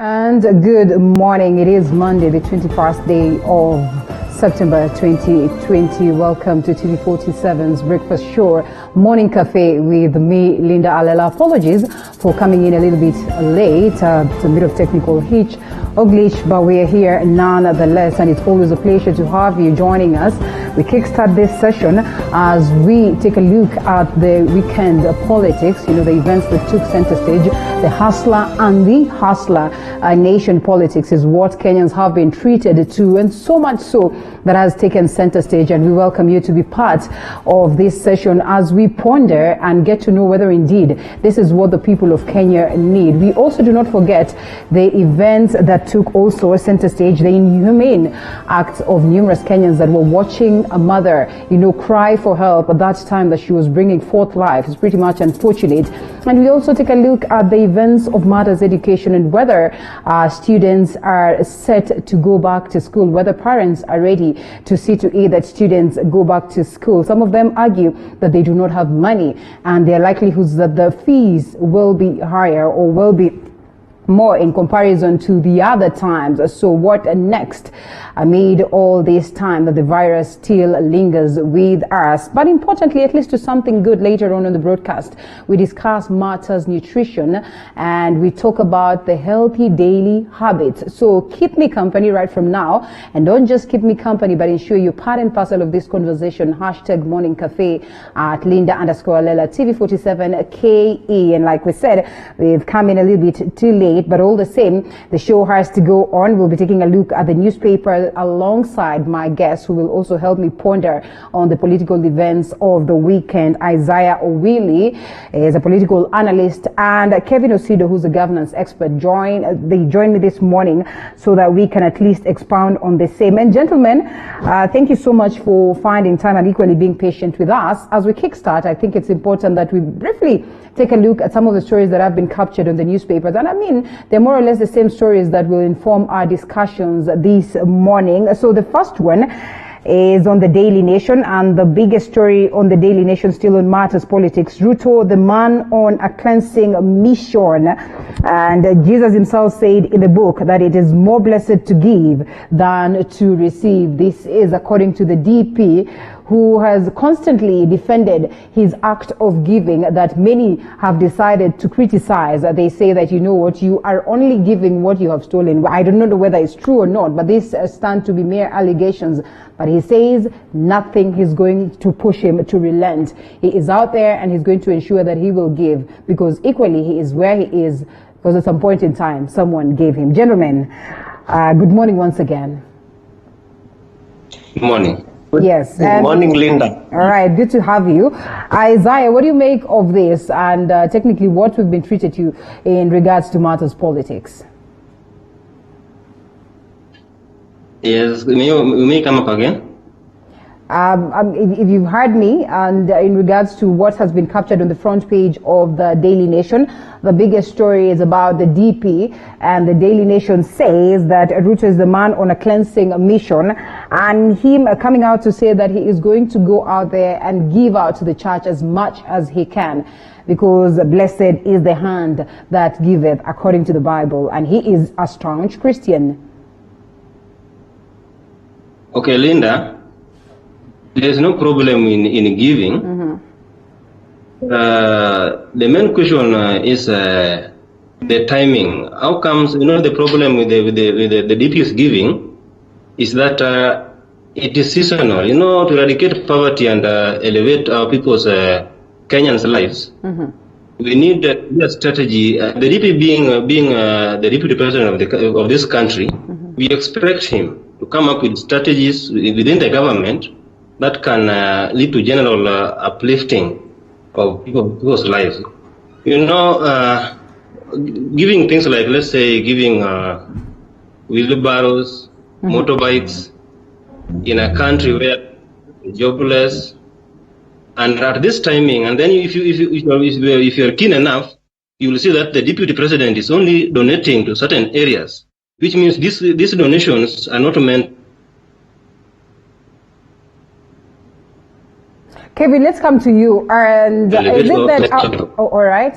And good morning. It is Monday, the 21st day of September 2020. Welcome to TV47's Breakfast Show, Morning Cafe with me, Linda Alela. Apologies for coming in a little bit late. It's a bit of technical hitch or glitch, but we're here nonetheless, and it's always a pleasure to have you joining us. We kickstart this session as we take a look at the weekend politics, the events that took center stage. The hustler and the hustler nation politics is what Kenyans have been treated to, and so much so that has taken center stage. And we welcome you to be part of this session as we ponder and get to know whether indeed this is what the people of Kenya need. We also do not forget the events that took also center stage, the inhumane acts of numerous Kenyans that were watching a mother, cry for help at that time that she was bringing forth life. It's pretty much unfortunate. And we also take a look at the events of matters education and whether students are set to go back to school, whether parents are ready to see to it that students go back to school. Some of them argue that they do not have money, and there are likelihoods that the fees will be higher or will be more in comparison to the other times. So what next amid all this time that the virus still lingers with us? But importantly, at least to something good later on in the broadcast, we discuss matters nutrition and we talk about the healthy daily habits. So keep me company right from now, and don't just keep me company, but ensure you're part and parcel of this conversation. Hashtag Morning Cafe at Linda_Alela TV47 KE. And like we said, we've come in a little bit too late, but all the same, the show has to go on. We'll be taking a look at the newspaper alongside my guest, who will also help me ponder on the political events of the weekend. Isaiah Owili is a political analyst, and Kevin Osido, who's a governance expert, they join me this morning so that we can at least expound on the same. And gentlemen, thank you so much for finding time and equally being patient with us. As we kickstart, I think it's important that we briefly take a look at some of the stories that have been captured in the newspapers. And I mean, they're more or less the same stories that will inform our discussions this morning. So the first one is on the Daily Nation, and the biggest story on the Daily Nation still on matters politics. Ruto, the man on a cleansing mission. And Jesus himself said in the book that it is more blessed to give than to receive. This is according to the DP, who has constantly defended his act of giving that many have decided to criticize. They say that, you are only giving what you have stolen. I don't know whether it's true or not, but these stand to be mere allegations. But he says nothing is going to push him to relent. He is out there and he's going to ensure that he will give, because equally he is where he is because at some point in time someone gave him. Gentlemen, good morning once again. Good morning. Yes. Good morning, Linda. All right, good to have you. Isaiah, what do you make of this, and technically what we've been treated to in regards to matters politics? Yes, you may come up again. If you've heard me, and in regards to what has been captured on the front page of the Daily Nation, the biggest story is about the DP, and the Daily Nation says that Ruto is the man on a cleansing mission, and him coming out to say that he is going to go out there and give out to the church as much as he can, because blessed is the hand that giveth, according to the Bible, and he is a staunch Christian. Okay, Linda. There's no problem in giving. Mm-hmm. The main question is the timing. How comes, the problem with the DP's giving is that it is seasonal. To eradicate poverty and elevate our people's, Kenyans' lives, mm-hmm. we need a strategy. The DP being the deputy president of this country, mm-hmm. we expect him to come up with strategies within the government that can lead to general uplifting of people's lives. Giving things like, let's say, giving wheelbarrows, mm-hmm. motorbikes in a country where jobless, and at this timing, and then if you're keen enough, you will see that the deputy president is only donating to certain areas, which means these donations are not meant. Kevin, let's come to you. And is it that all right,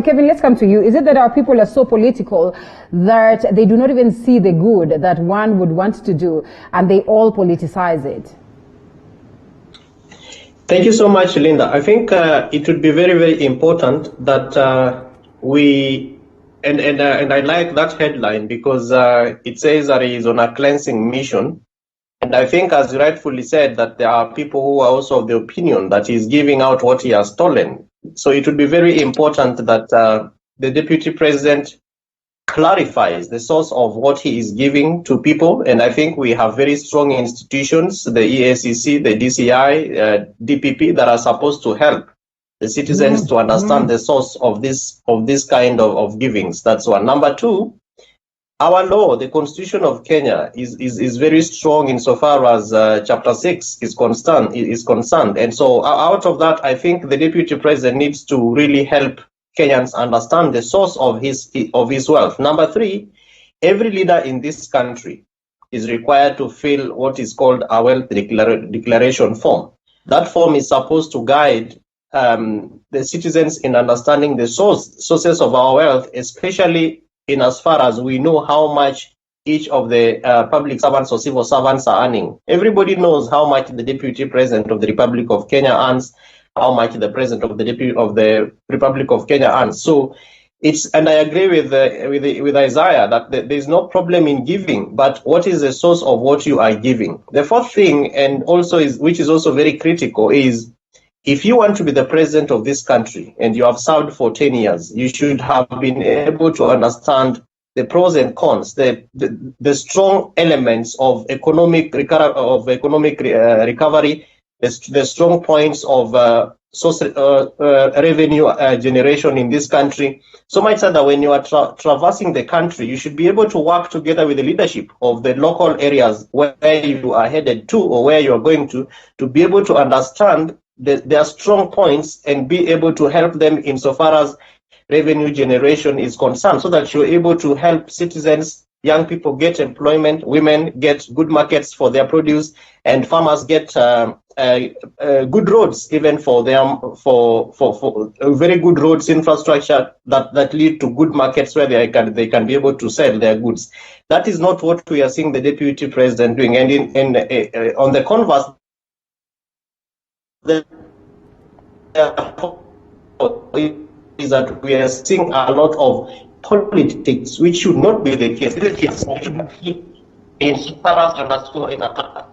Kevin, let's come to you. Is it that our people are so political that they do not even see the good that one would want to do, and they all politicize it? Thank you so much, Linda. I think it would be very, very important that we, and I like that headline because it says that he is on a cleansing mission. And I think, as you rightfully said, that there are people who are also of the opinion that he's giving out what he has stolen. So it would be very important that the Deputy President clarifies the source of what he is giving to people. And I think we have very strong institutions, the EACC, the DCI, DPP, that are supposed to help the citizens to understand the source of this kind of givings. That's one. Number two, our law, the Constitution of Kenya, is very strong insofar as Chapter 6 is concerned. And so out of that, I think the Deputy President needs to really help Kenyans understand the source of his wealth. Number three, every leader in this country is required to fill what is called a wealth declaration form. That form is supposed to guide the citizens in understanding the sources of our wealth, especially in as far as we know how much each of the public servants or civil servants are earning. Everybody knows how much the Deputy President of the Republic of Kenya earns, how much the President of the Republic of Kenya earns. So and I agree with Isaiah that there's no problem in giving, but what is the source of what you are giving? The fourth thing, and also which is also very critical, is if you want to be the president of this country and you have served for 10 years, you should have been able to understand the pros and cons, the strong elements of economic recovery, the strong points of revenue generation in this country. So much so that when you are traversing the country, you should be able to work together with the leadership of the local areas where you are headed to or where you are going to be able to understand their strong points and be able to help them insofar as revenue generation is concerned, so that you're able to help citizens, young people get employment, women get good markets for their produce, and farmers get good roads, even for very good roads infrastructure that lead to good markets where they can be able to sell their goods. That is not what we are seeing the Deputy President doing. And on the converse, is that we are seeing a lot of politics, which should not be the case. In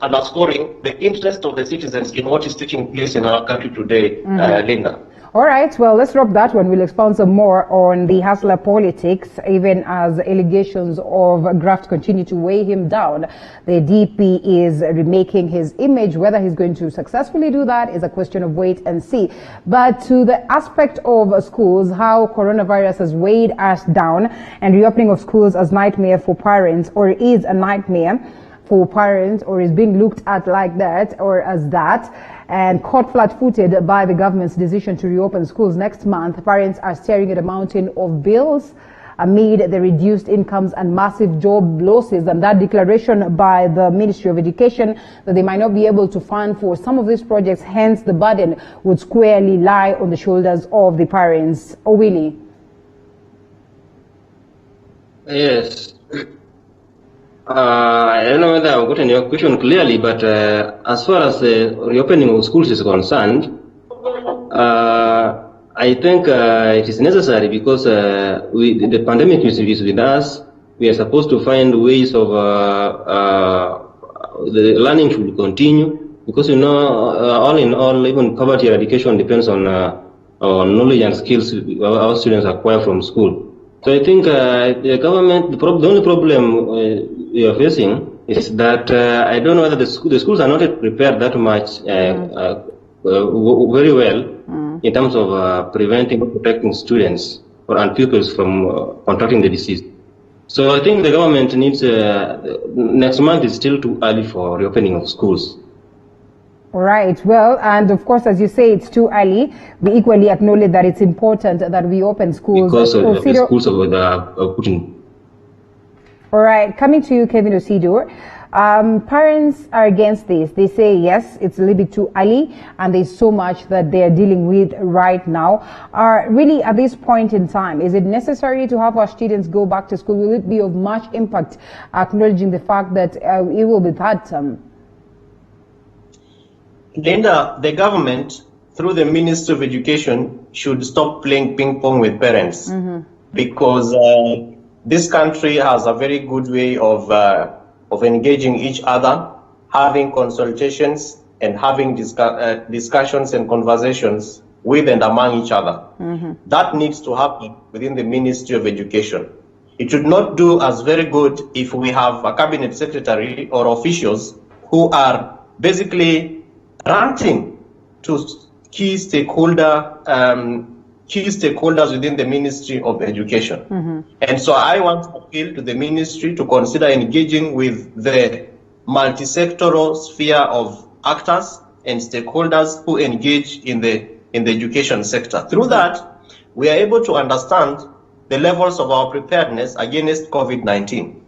underscoring the interest of the citizens in what is taking place in our country today, Linda. All right, well, let's drop that one. We'll expound some more on the hustler politics, even as allegations of graft continue to weigh him down. The DP is remaking his image. Whether he's going to successfully do that is a question of wait and see. But to the aspect of schools, how coronavirus has weighed us down, and reopening of schools as nightmare for parents, or is a nightmare for parents, or is being looked at like that or as that, and caught flat-footed by the government's decision to reopen schools next month. Parents are staring at a mountain of bills amid the reduced incomes and massive job losses, and that declaration by the Ministry of Education that they might not be able to fund for some of these projects, hence the burden would squarely lie on the shoulders of the parents. Owini. Yes. I don't know whether I've gotten your question clearly, but as far as the reopening of schools is concerned, I think it is necessary because the pandemic is with us. We are supposed to find ways of the learning should continue, because all in all, even poverty eradication depends on knowledge and skills our students acquire from school. So I think the government, the only problem we are facing is that I don't know whether the schools are not prepared that much very well in terms of preventing or protecting students and pupils from contracting the disease. So I think the government needs, next month is still too early for reopening of schools. Right. Well, and of course, as you say, it's too early. We equally acknowledge that it's important that we open schools. Because of the schools of Putin. All right, coming to you, Kevin Osidor. Parents are against this. They say, yes, it's a little bit too early, and there's so much that they're dealing with right now. Really, at this point in time, is it necessary to have our students go back to school? Will it be of much impact, acknowledging the fact that it will be third term? Linda, the government, through the Ministry of Education, should stop playing ping pong with parents, because this country has a very good way of engaging each other, having consultations, and having discussions and conversations with and among each other. That needs to happen within the Ministry of Education. It should not do us very good if we have a cabinet secretary or officials who are basically ranting to key stakeholders within the Ministry of Education. And so I want to appeal to the ministry to consider engaging with the multi-sectoral sphere of actors and stakeholders who engage in the education sector. Through that, we are able to understand the levels of our preparedness against COVID-19.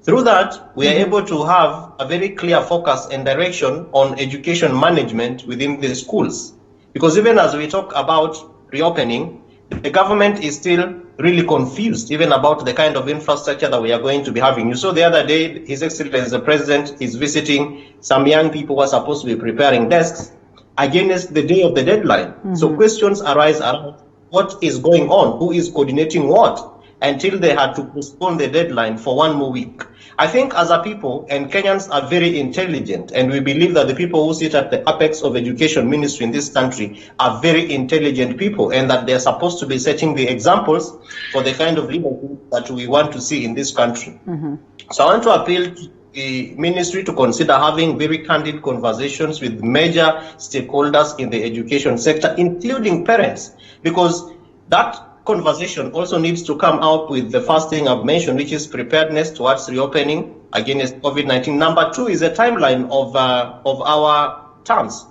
Through that, we are able to have a very clear focus and direction on education management within the schools. Because even as we talk about reopening, the government is still really confused even about the kind of infrastructure that we are going to be having. You saw the other day, His Excellency the President is visiting some young people who are supposed to be preparing desks against the day of the deadline. So questions arise around what is going on, who is coordinating what, until they had to postpone the deadline for 1 more week. I think as a people, and Kenyans are very intelligent, and we believe that the people who sit at the apex of education ministry in this country are very intelligent people, and that they're supposed to be setting the examples for the kind of leadership that we want to see in this country. So I want to appeal to the ministry to consider having very candid conversations with major stakeholders in the education sector, including parents, because that conversation also needs to come out with the first thing I've mentioned, which is preparedness towards reopening against COVID-19. Number 2 is a timeline of our terms,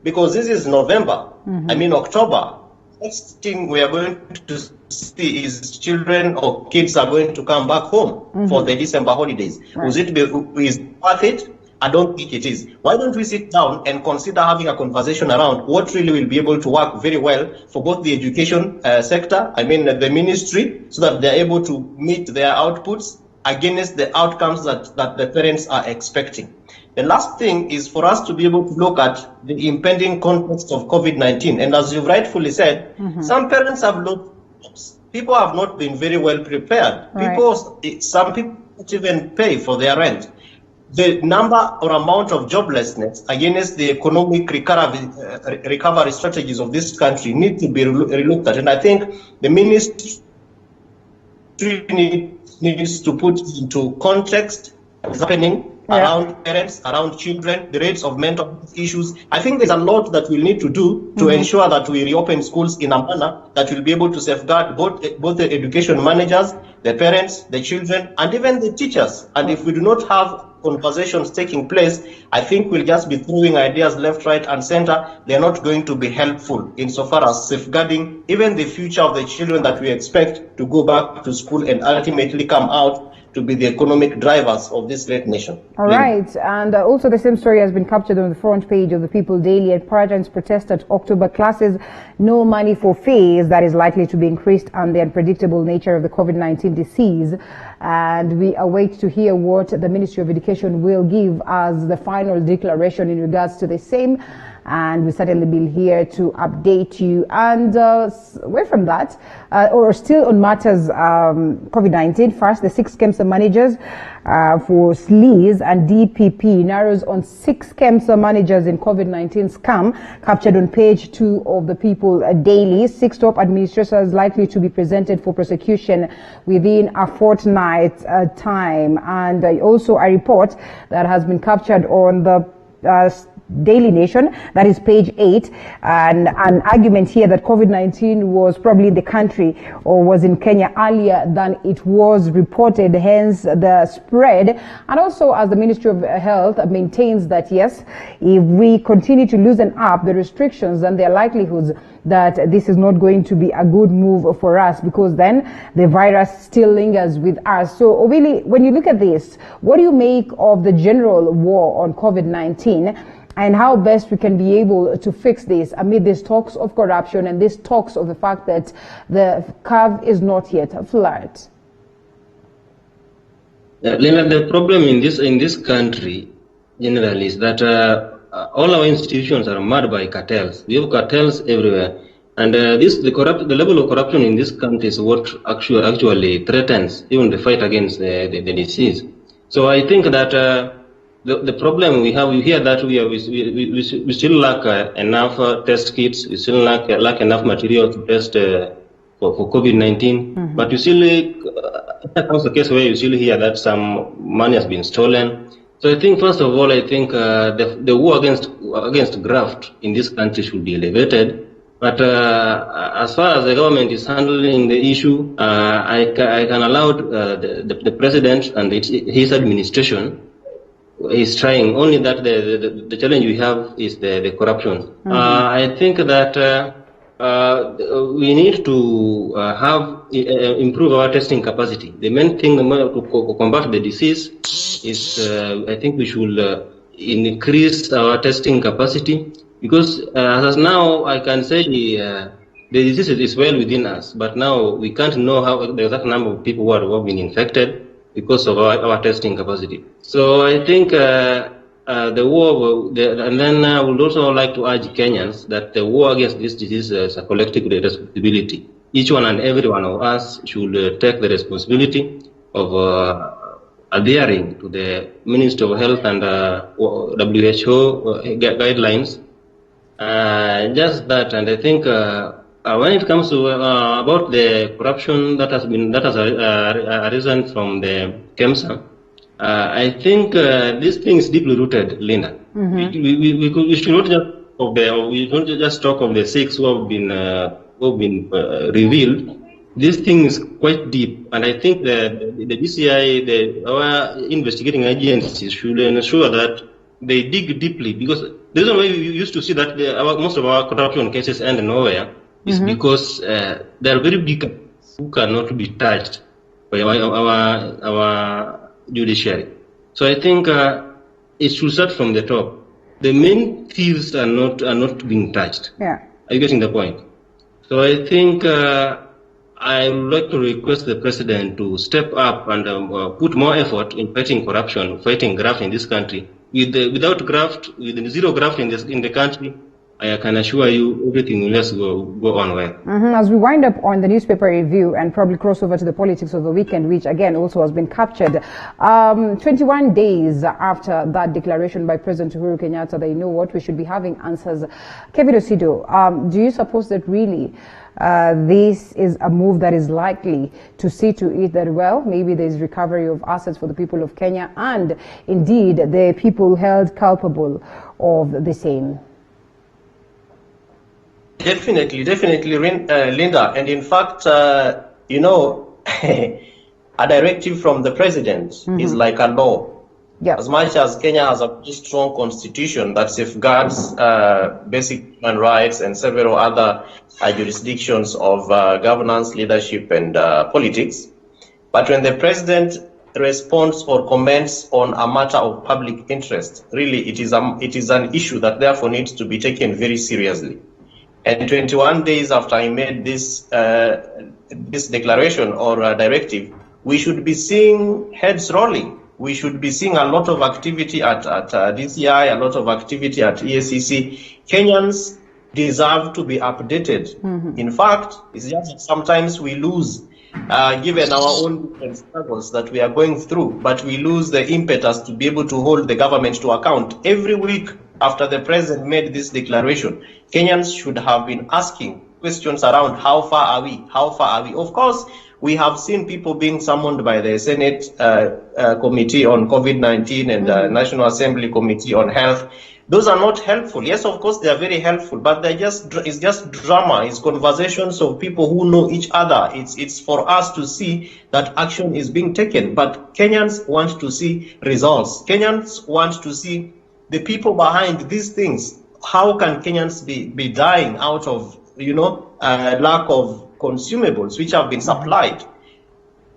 because this is November. October. Next thing we are going to see is children or kids are going to come back home for the December holidays. Is it worth it? I don't think it is. Why don't we sit down and consider having a conversation around what really will be able to work very well for both the education sector, the ministry, so that they're able to meet their outputs against the outcomes that the parents are expecting. The last thing is for us to be able to look at the impending context of COVID-19. And as you've rightfully said, some parents have lost jobs. People have not been very well prepared. Some people don't even pay for their rent. The number or amount of joblessness against the economic recovery strategies of this country need to be relooked at. And I think the ministry needs to put into context what's happening around parents, around children, the rates of mental health issues. I think there's a lot that we'll need to do to ensure that we reopen schools in a manner that will be able to safeguard both the education managers, the parents, the children, and even the teachers. And if we do not have conversations taking place, I think we'll just be throwing ideas left, right, and center. They're not going to be helpful insofar as safeguarding even the future of the children that we expect to go back to school and ultimately come out to be the economic drivers of this great nation. All right, and also the same story has been captured on the front page of the People Daily. And parents protest at October classes, no money for fees that is likely to be increased, and the unpredictable nature of the COVID-19 disease. And we await to hear what the Ministry of Education will give as the final declaration in regards to the same. And we certainly be here to update you. And away from that, or still on matters COVID-19, first, the 6 KEMSA managers for SLEES and DPP narrows on 6 KEMSA managers in COVID-19 scam, captured on page 2 of the People Daily. 6 top administrators likely to be presented for prosecution within a fortnight time. And also a report that has been captured on the Daily Nation, that is page 8, and an argument here that COVID-19 was probably in the country or was in Kenya earlier than it was reported, hence the spread. And also, as the Ministry of Health maintains that yes, if we continue to loosen up the restrictions, then there are likelihoods that this is not going to be a good move for us, because then the virus still lingers with us. So really, when you look at this, what do you make of the general war on COVID-19 and how best we can be able to fix this amid these talks of corruption and these talks of the fact that the curve is not yet flat? Lena, the problem in this country generally is that all our institutions are marred by cartels. We have cartels everywhere, and the level of corruption in this country is what actually threatens even the fight against the disease. So I think that the problem we have, you hear that we still lack enough test kits. We still lack enough material to test for COVID-19. But you still, that's the case where you still hear that some money has been stolen. So I think, first of all, the war against graft in this country should be elevated. But as far as the government is handling the issue, I can allow the president and his administration is trying. Only that the challenge we have is the corruption. I think that we need to improve our testing capacity. The main thing to combat the disease is I think we should increase our testing capacity, because as now I can say the disease is well within us, but now we can't know how the exact number of people who have been infected because of our testing capacity. So I think the war, and then I would also like to urge Kenyans that the war against this disease is a collective responsibility. Each one and every one of us should take the responsibility of adhering to the Ministry of Health and WHO guidelines. Just that, and I think when it comes to about the corruption that has arisen from the KEMSA, I think this thing is deeply rooted, Linda. We should not just talk of the 6 who have been revealed. This thing is quite deep, and I think the DCI, our investigating agencies, should ensure that they dig deeply, because the reason why we used to see that most of our corruption cases end nowhere is because they are very big who cannot be touched by our judiciary. So I think it should start from the top. The main thieves are not being touched. Yeah. Are you getting the point? So I think I would like to request the president to step up and put more effort in fighting corruption, fighting graft in this country. Without graft, with zero graft in the country, I can assure you everything will just go on well. As we wind up on the newspaper review and probably cross over to the politics of the weekend, which again also has been captured, 21 days after that declaration by President Uhuru Kenyatta that, you know what, we should be having answers. Kevin Osido, do you suppose that really this is a move that is likely to see to it that, well, maybe there is recovery of assets for the people of Kenya and indeed the people held culpable of the same? Definitely, Linda. And in fact, you know, a directive from the president is like a law. Yeah. As much as Kenya has a very strong constitution that safeguards basic human rights and several other jurisdictions of governance, leadership, and politics, but when the president responds or comments on a matter of public interest, really it is an issue that therefore needs to be taken very seriously. And 21 days after I made this declaration or directive, we should be seeing heads rolling. We should be seeing a lot of activity at DCI, a lot of activity at EACC. Kenyans deserve to be updated. In fact, it's just that sometimes we lose, given our own different struggles that we are going through, but we lose the impetus to be able to hold the government to account. Every week after the president made this declaration, Kenyans should have been asking questions around how far are we? How far are we? Of course, we have seen people being summoned by the Senate Committee on COVID-19 and the National Assembly Committee on Health. those are not helpful. Yes, of course, they are very helpful, but it's just drama. It's conversations of people who know each other. It's for us to see that action is being taken. But Kenyans want to see results. Kenyans want to see the people behind these things. How can Kenyans be dying out of, lack of consumables which have been supplied?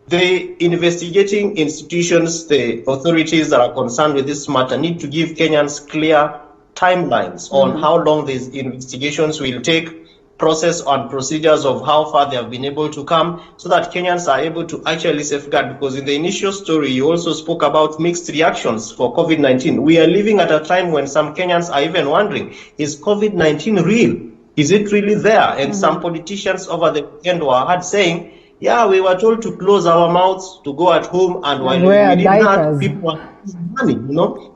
The investigating institutions, the authorities that are concerned with this matter need to give Kenyans clear timelines on how long these investigations will take, process and procedures of how far they have been able to come, so that Kenyans are able to actually safeguard. Because in the initial story, you also spoke about mixed reactions for COVID-19. We are living at a time when some Kenyans are even wondering, is COVID-19 real? Is it really there? And some politicians over the weekend were heard saying, yeah, we were told to close our mouths, to go at home, and while we did that, people were losing money,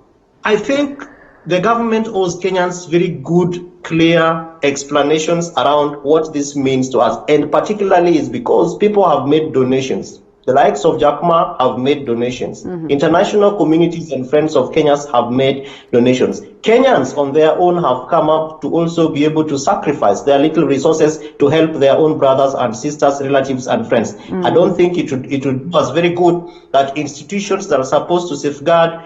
I think the government owes Kenyans very good, clear explanations around what this means to us. And particularly is because people have made donations. The likes of Jackma have made donations. International communities and friends of Kenyans have made donations. Kenyans on their own have come up to also be able to sacrifice their little resources to help their own brothers and sisters, relatives and friends. I don't think it would do us very good that institutions that are supposed to safeguard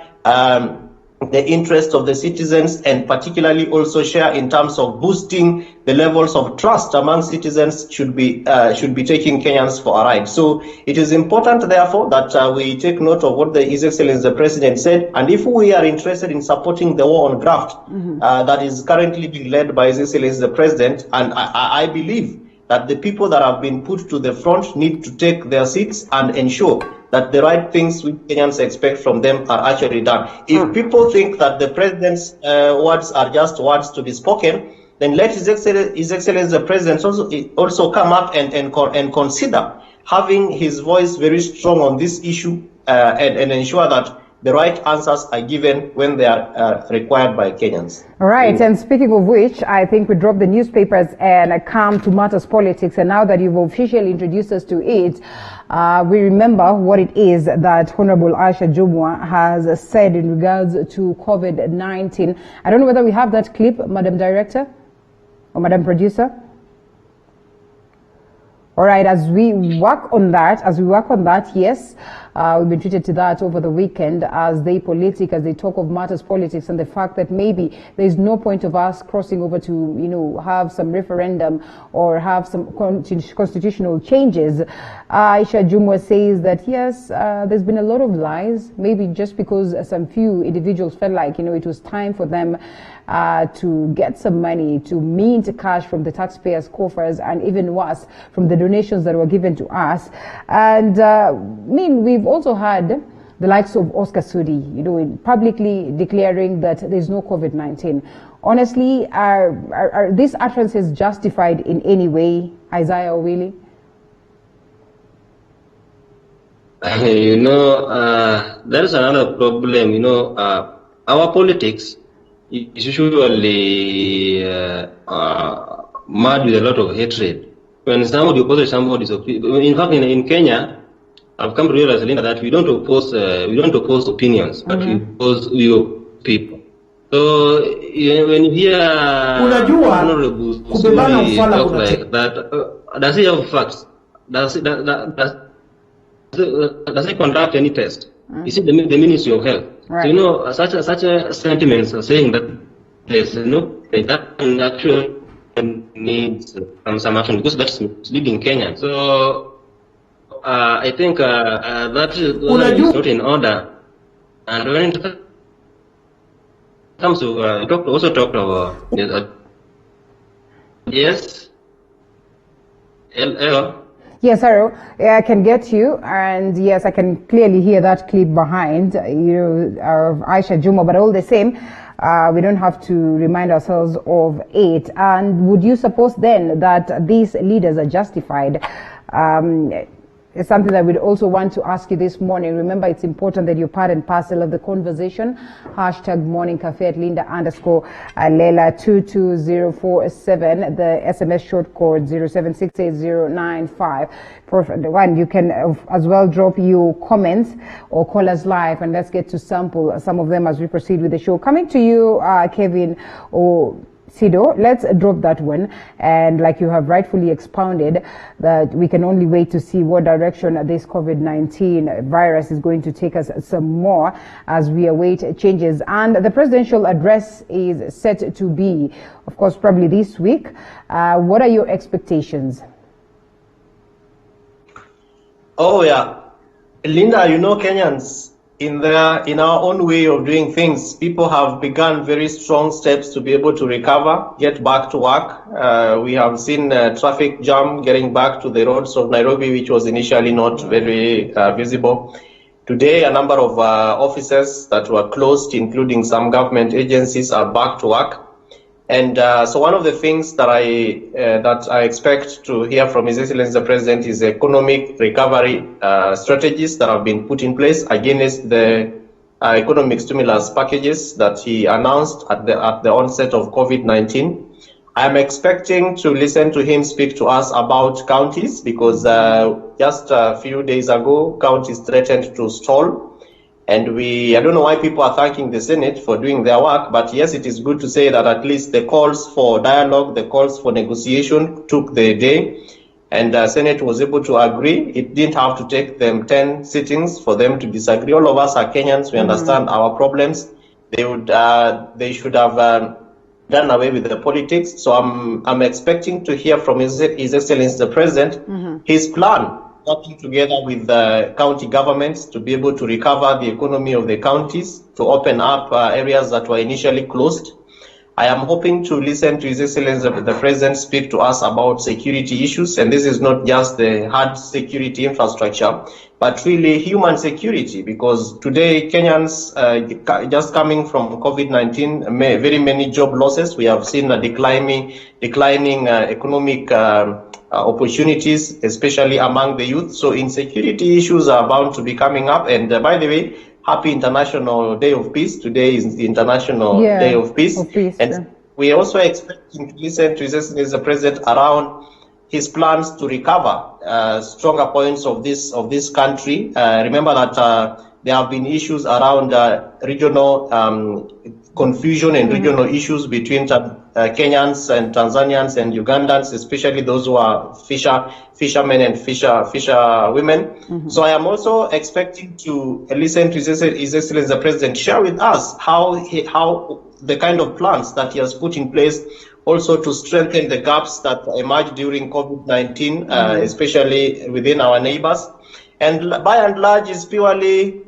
the interests of the citizens, and particularly also share in terms of boosting the levels of trust among citizens, should be taking Kenyans for a ride. So it is important, therefore, that we take note of what His Excellency the President said, and if we are interested in supporting the war on graft that is currently being led by His Excellency the President, and I believe that the people that have been put to the front need to take their seats and ensure that the right things which Kenyans expect from them are actually done. If people think that the President's words are just words to be spoken, then let His Excellency the President also come up and consider having his voice very strong on this issue and ensure that the right answers are given when they are required by Kenyans. All right, and speaking of which, I think we drop the newspapers and come to matters politics. And now that you've officially introduced us to it, we remember what it is that Honorable Aisha Jumwa has said in regards to COVID-19. I don't know whether we have that clip, Madam Director or Madam Producer. All right, as we work on that, yes, we've been treated to that over the weekend as they talk of matters politics and the fact that maybe there's no point of us crossing over to, have some referendum or have some constitutional changes. Aisha Jumwa says that, yes, there's been a lot of lies, maybe just because some few individuals felt like, it was time for them to get some money, to mint cash from the taxpayers' coffers, and even worse, from the donations that were given to us. And we've also had the likes of Oscar Sudi, publicly declaring that there's no COVID-19. Honestly, are these utterances justified in any way, Isaiah or Willie? There is another problem. Our politics is usually mad with a lot of hatred. When somebody opposes somebody's opinion, in fact, in Kenya, I've come to realize, Linda, that we don't oppose opinions, but we oppose people. So when you hear honorable talk like that, does he have facts? Does he conduct any test? Is it the Ministry of Health? Right. So, such a sentiments are saying that there's that actually needs some action, because that's misleading Kenya. So I think that is not in order. And when it comes to talked about yes. Hello. Yes, Aro, I can get you, and yes, I can clearly hear that clip behind, of Aisha Jumwa, but all the same, we don't have to remind ourselves of it. And would you suppose then that these leaders are justified It's something that we'd also want to ask you this morning. Remember, it's important that you're part and parcel of the conversation. Hashtag Morning Cafe at Linda_Lela 22047. The SMS short code 07680951. You can as well drop your comments or call us live, and let's get to sample some of them as we proceed with the show. Coming to you, Kevin or Sido, let's drop that one. And like you have rightfully expounded, that we can only wait to see what direction this COVID-19 virus is going to take us some more as we await changes. And the presidential address is set to be, of course, probably this week. What are your expectations? Oh, yeah. Linda, you know, Kenyans, in our own way of doing things, people have begun very strong steps to be able to recover, get back to work. We have seen traffic jam getting back to the roads of Nairobi, which was initially not very visible. Today, a number of offices that were closed, including some government agencies, are back to work. And so one of the things that I expect to hear from His Excellency the President is economic recovery strategies that have been put in place against the economic stimulus packages that he announced at the onset of COVID-19. I am expecting to listen to him speak to us about counties, because just a few days ago, counties threatened to stall. And I don't know why people are thanking the Senate for doing their work, but yes, it is good to say that at least the calls for dialogue, the calls for negotiation took the day, and the Senate was able to agree. It didn't have to take them 10 sittings for them to disagree. All of us are Kenyans, we understand our problems. They should have done away with the politics. So I'm expecting to hear from His Excellency the President his plan, working together with the county governments to be able to recover the economy of the counties, to open up areas that were initially closed. I am hoping to listen to His Excellency the President speak to us about security issues, and this is not just the hard security infrastructure, but really human security, because today Kenyans, just coming from COVID-19, very many job losses. We have seen a declining economic opportunities, especially among the youth. So insecurity issues are bound to be coming up. And by the way, happy International Day of Peace. Today is the International Day of Peace. And we are also expecting to listen to His Excellency the President around his plans to recover stronger points of this country. Remember that there have been issues around regional confusion and regional issues between Kenyans and Tanzanians and Ugandans, especially those who are fishermen and fisher women. So I am also expecting to listen to His Excellency the President share with us how the kind of plans that he has put in place, also to strengthen the gaps that emerged during COVID-19, especially within our neighbors. And by and large, is purely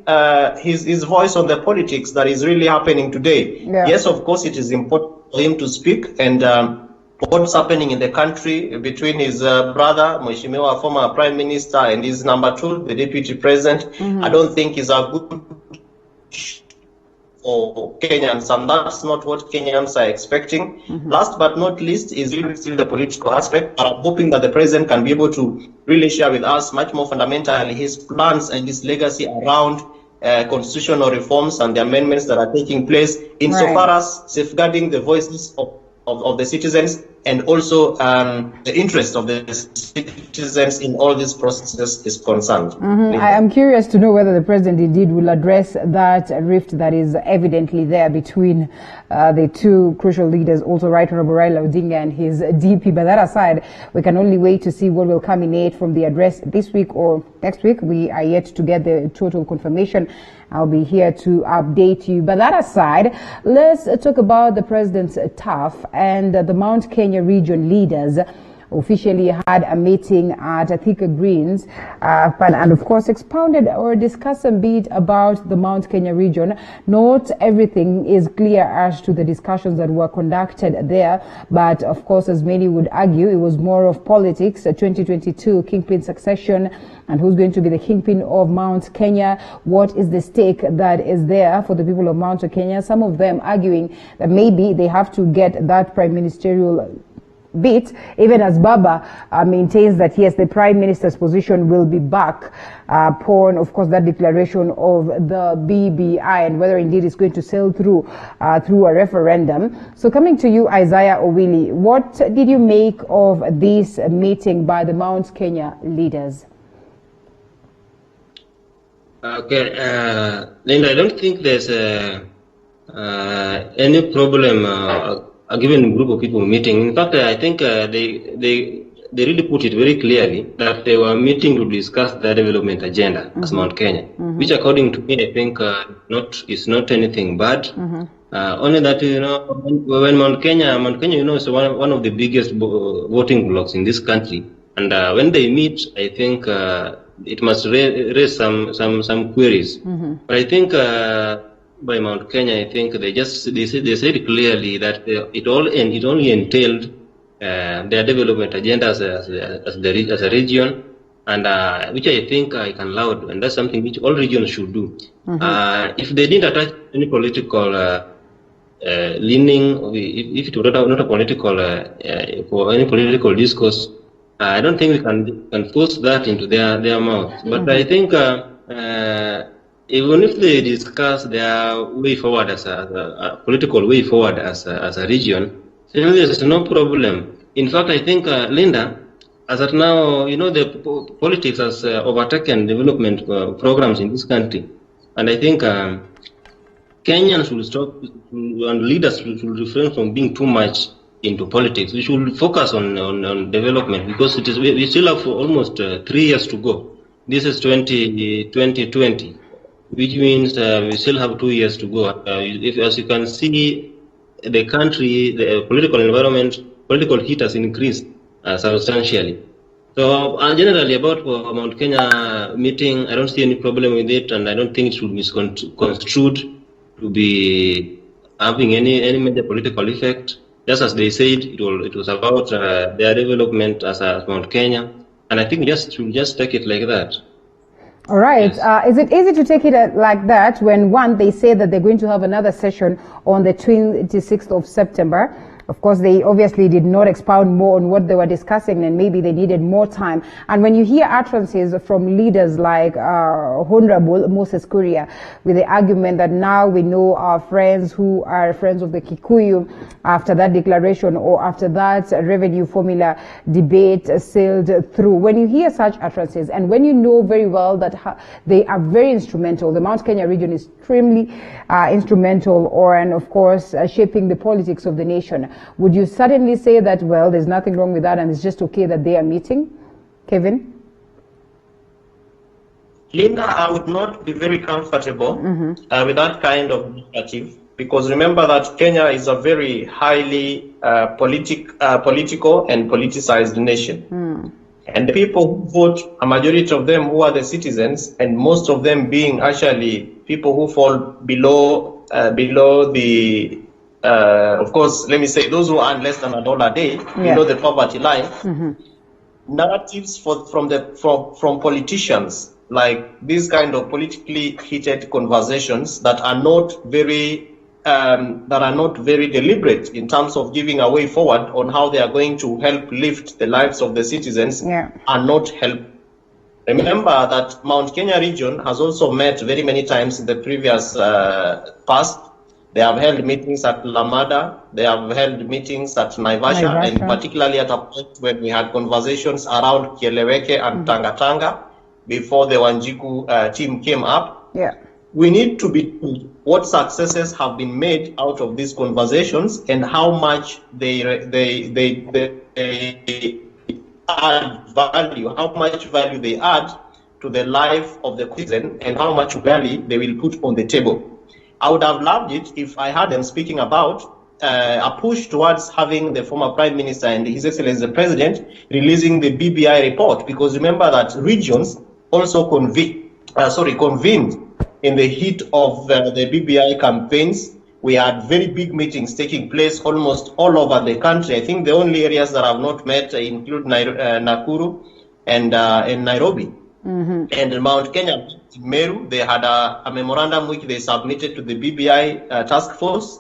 his voice on the politics that is really happening today. Yes, of course, it is important for him to speak, and what's happening in the country between his brother, Mheshimiwa, former Prime Minister, and his number two, the Deputy President, I don't think is a good for Kenyans, and that's not what Kenyans are expecting. Last but not least is really still the political aspect. I'm hoping that the President can be able to really share with us much more fundamentally his plans and his legacy around constitutional reforms and the amendments that are taking place insofar as safeguarding the voices of the citizens, and also the interest of the citizens in all these processes is concerned. I am curious to know whether the President indeed will address that rift that is evidently there between the two crucial leaders, also Right Honorable Raila Odinga and his DP. But that aside, we can only wait to see what will culminate from the address this week or next week. We are yet to get the total confirmation. I'll be here to update you. But that aside, let's talk about the President's TAF and the Mount Kenya region leaders officially had a meeting at Thika Greens and of course expounded or discussed a bit about the Mount Kenya region. Not everything is clear as to the discussions that were conducted there, but of course, as many would argue, it was more of politics, 2022 kingpin succession, and who's going to be the kingpin of Mount Kenya. What is the stake that is there for the people of Mount Kenya? Some of them arguing that maybe they have to get that prime ministerial bit, even as Baba maintains that yes, the Prime Minister's position will be back upon, of course, that declaration of the BBI and whether indeed it's going to sail through a referendum. So coming to you, Isaiah Owili, what did you make of this meeting by the Mount Kenya leaders? Okay, Linda, I don't think there's any problem a given group of people meeting. In fact, I think they really put it very clearly that they were meeting to discuss the development agenda as Mount Kenya, which according to me, I think is not anything bad. Only that, when Mount Kenya, is one of the biggest voting blocks in this country. And when they meet, I think it must raise some queries. But I think by Mount Kenya, I think they said clearly that it only entailed their development agenda as a region, and which I think I can laud, and that's something which all regions should do. If they didn't attach any political leaning, if it were not a political for any political discourse, I don't think we can force that into their mouth. But I think even if they discuss their way forward as a political way forward as a region, there's no problem. In fact, I think, Linda, as at now, the politics has overtaken development programs in this country. And I think Kenyans will stop, and leaders should refrain from being too much into politics. We should focus on development, because we still have almost 3 years to go. This is 2020, which means we still have 2 years to go. As you can see, the country, the political environment, political heat has increased substantially. So generally about Mount Kenya meeting, I don't see any problem with it, and I don't think it should be misconstrued to be having any major political effect. Just as they said, it was about their development as Mount Kenya, and I think we should just take it like that. All right. Yes. Is it easy to take it like that when, one, they say that they're going to have another session on the 26th of September? Of course, they obviously did not expound more on what they were discussing, and maybe they needed more time. And when you hear utterances from leaders like Honorable Moses Kuria with the argument that now we know our friends who are friends of the Kikuyu after that declaration or after that revenue formula debate sailed through. When you hear such utterances, and when you know very well that they are very instrumental, the Mount Kenya region is extremely instrumental, and of course shaping the politics of the nation, would you suddenly say that, well, there's nothing wrong with that and it's just okay that they are meeting? Kevin? Linda, I would not be very comfortable with that kind of narrative, because remember that Kenya is a very highly political and politicized nation. And the people who vote, a majority of them who are the citizens, and most of them being actually people who fall below the of course, let me say those who earn less than $1 a day, below the poverty line. Narratives from politicians, like these kind of politically heated conversations that are not very deliberate in terms of giving a way forward on how they are going to help lift the lives of the citizens, are not help. Remember that Mount Kenya region has also met very many times in the previous past. They have held meetings at Lamada, they have held meetings at Naivasha, and particularly at a point when we had conversations around Kieleweke and Tanga before the Wanjiku team came up. We need to be told what successes have been made out of these conversations and how much they add value, how much value they add to the life of the citizen, and how much value they will put on the table. I would have loved it if I had them speaking about a push towards having the former Prime Minister and His Excellency the President releasing the BBI report, because remember that regions also convened in the heat of the BBI campaigns. We had very big meetings taking place almost all over the country. I think the only areas that have not met include Nakuru and Nairobi. And Mount Kenya, Meru, they had a memorandum which they submitted to the BBI task force.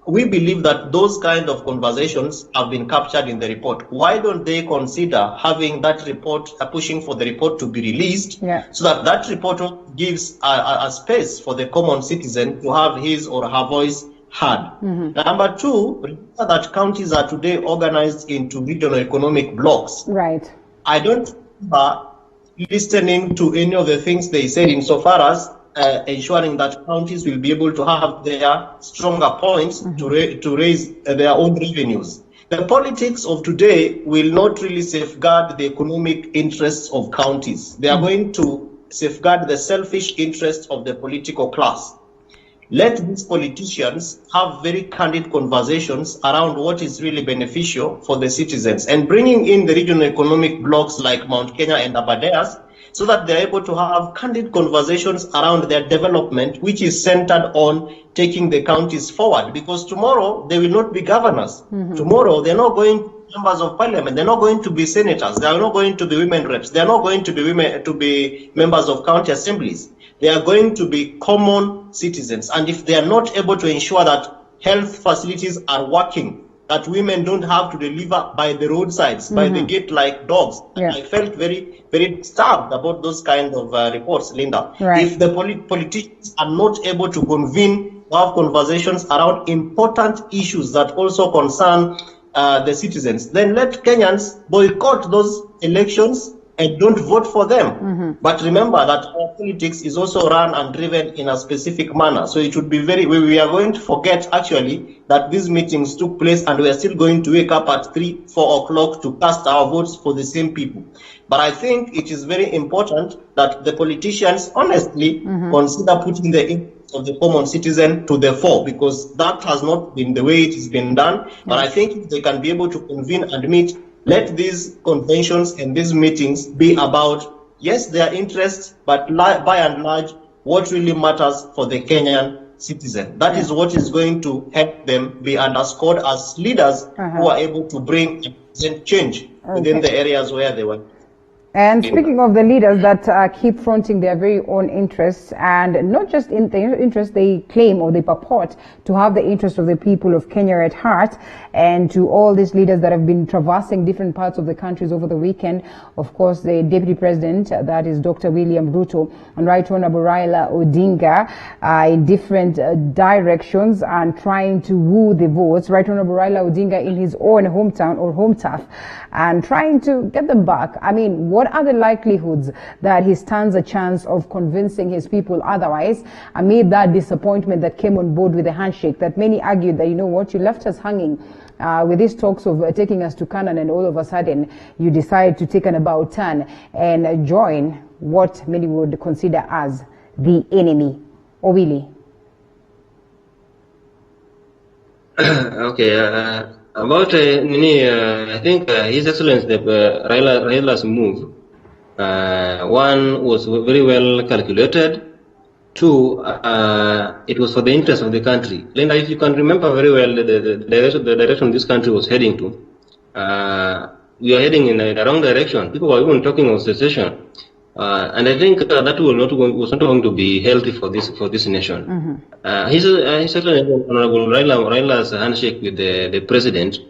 we believe that those kind of conversations have been captured in the report. Why don't they consider having that report, pushing for the report to be released, so that that report gives a space for the common citizen to have his or her voice heard. Number two, remember that counties are today organized into regional economic blocks. Right. I don't remember listening to any of the things they said insofar as ensuring that counties will be able to have their stronger points to raise their own revenues. The politics of today will not really safeguard the economic interests of counties. They are going to safeguard the selfish interests of the political class. Let these politicians have very candid conversations around what is really beneficial for the citizens, and bringing in the regional economic blocks like Mount Kenya and Aberdares, so that they're able to have candid conversations around their development, which is centered on taking the counties forward. Because tomorrow they will not be governors. Tomorrow they're not going to be members of parliament. They're not going to be senators. They are not going to be women reps. They're not going to be members of county assemblies. They are going to be common citizens. And if they are not able to ensure that health facilities are working, that women don't have to deliver by the roadsides, by the gate like dogs. I felt very, very disturbed about those kind of reports, Linda. If the politicians are not able to convene, to have conversations around important issues that also concern the citizens, then let Kenyans boycott those elections and don't vote for them. But remember that our politics is also run and driven in a specific manner. So it would be we are going to forget actually that these meetings took place, and we are still going to wake up at 3, 4 o'clock to cast our votes for the same people. But I think it is very important that the politicians honestly consider putting the interests of the common citizen to the fore, because that has not been the way it has been done. But I think if they can be able to convene and meet, let these conventions and these meetings be about, yes, their interests, but by and large, what really matters for the Kenyan citizen. That is what is going to help them be underscored as leaders who are able to bring and present change within the areas where they want. And speaking of the leaders that keep fronting their very own interests, and not just in the interest they claim or they purport to have the interest of the people of Kenya at heart, and to all these leaders that have been traversing different parts of the countries over the weekend, of course, the Deputy President, that is Dr. William Ruto, and Right Honorable Raila Odinga, in different directions and trying to woo the votes. Right Honorable Raila Odinga in his own hometown or home turf, and trying to get them back. I mean, what are the likelihoods that he stands a chance of convincing his people otherwise, amid that disappointment that came on board with the handshake, that many argued that, you know what, you left us hanging with these talks of taking us to Canaan, and all of a sudden you decide to take an about turn and join what many would consider as the enemy. Owili. Okay, about I think His Excellency Raila's move, one was very well calculated. Two, it was for the interest of the country. Linda, if you can remember very well the direction this country was heading to, we are heading in the wrong direction. People were even talking of secession. And I think that was not going to be healthy for this nation. His Honorable Raila's handshake with the president,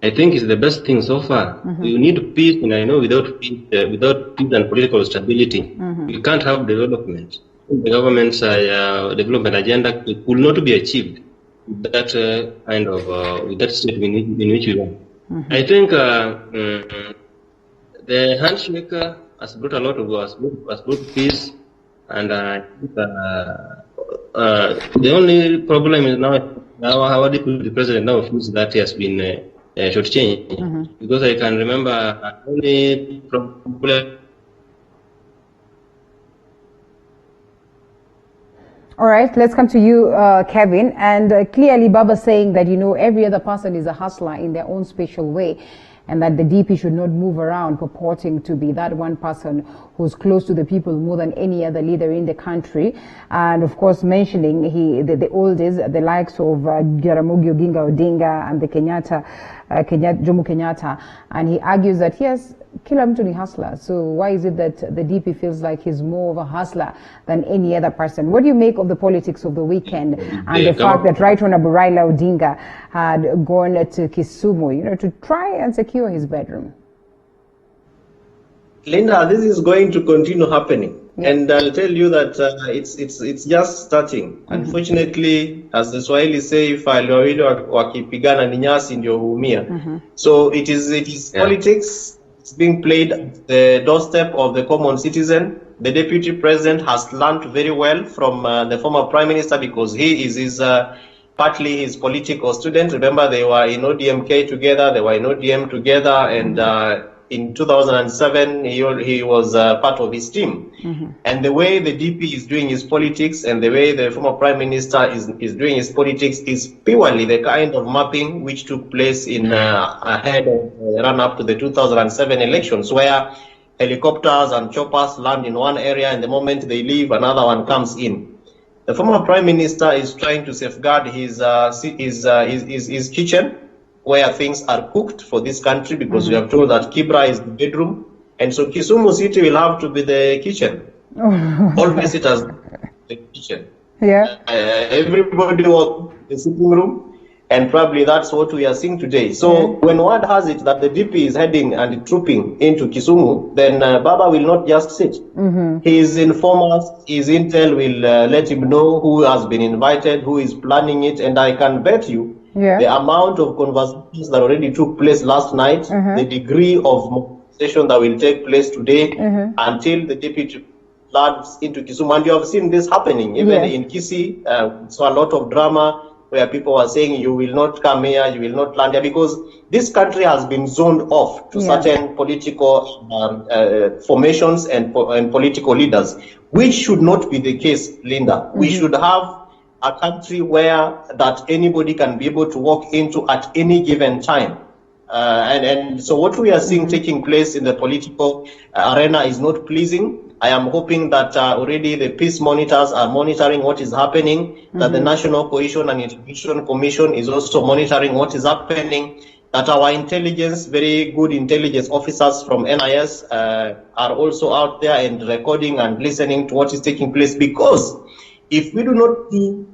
I think, is the best thing so far. You need peace, and I know without peace and political stability, you can't have development. The government's development agenda will not be achieved with that kind of with that state in which we are. I think the handshake has brought a lot of has brought peace, and the only problem is now our deputy president now feels that he has been shortchanged, because I can remember only problem. All right, let's come to you, Kevin. And clearly, Baba saying that, you know, every other person is a hustler in their own special way, and that the DP should not move around purporting to be that one person who's close to the people more than any other leader in the country. And of course, mentioning the oldest, the likes of Jaramogi Oginga Odinga and the Kenyatta Jomo Kenyatta, and he argues that yes, kila mtu ni hustler. So why is it that the DP feels like he's more of a hustler than any other person? What do you make of the politics of the weekend and the fact that Right Honorable Raila Odinga had gone to Kisumu, to try and secure his bedroom? Linda, this is going to continue happening. Yeah. And I'll tell you that it's just starting. Unfortunately, as the Swahili say, wawili wakipigana ni nyasi ndio huumia. So it is politics. It's being played at the doorstep of the common citizen. The deputy president has learned very well from the former prime minister, because he is partly his political student. Remember, they were in ODMK together, they were in ODM together, and in 2007, he was part of his team. And the way the DP is doing his politics and the way the former prime minister is doing his politics is purely the kind of mapping which took place in ahead of run up to the 2007 elections, where helicopters and choppers land in one area, and the moment they leave, another one comes in. The former prime minister is trying to safeguard his kitchen, where things are cooked for this country, because we have told that Kibra is the bedroom, and so Kisumu City will have to be the kitchen. All visitors, the kitchen. Yeah. Everybody was in the sitting room, and probably that's what we are seeing today. So when word has it that the DP is heading and trooping into Kisumu, then Baba will not just sit. His informers, his intel will let him know who has been invited, who is planning it, and I can bet you the amount of conversations that already took place last night, the degree of mobilization that will take place today until the deputy lands into Kisumu. And you have seen this happening even in Kisii. So a lot of drama where people are saying you will not come here, you will not land here, because this country has been zoned off to certain political formations and political leaders, which should not be the case, Linda. We should have a country where that anybody can be able to walk into at any given time. And so what we are seeing taking place in the political arena is not pleasing. I am hoping that already the peace monitors are monitoring what is happening, that the National Cohesion and Integration Commission is also monitoring what is happening, that our intelligence, very good intelligence officers from NIS are also out there and recording and listening to what is taking place, because if we do not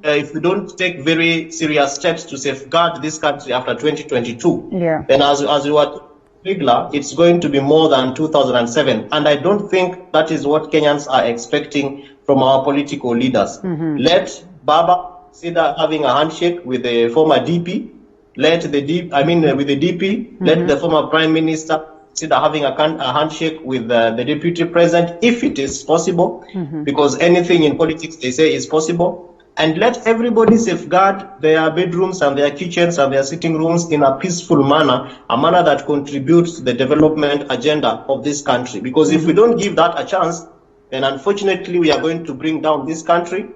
if we don't take very serious steps to safeguard this country after 2022, then as we were regular, it's going to be more than 2007. And I don't think that is what Kenyans are expecting from our political leaders. Let Baba consider having a handshake with the former DP. Let the DP, let the former prime minister consider having a handshake with the deputy president, if it is possible, because anything in politics they say is possible. And let everybody safeguard their bedrooms and their kitchens and their sitting rooms in a peaceful manner, a manner that contributes to the development agenda of this country. Because if we don't give that a chance, then unfortunately we are going to bring down this country,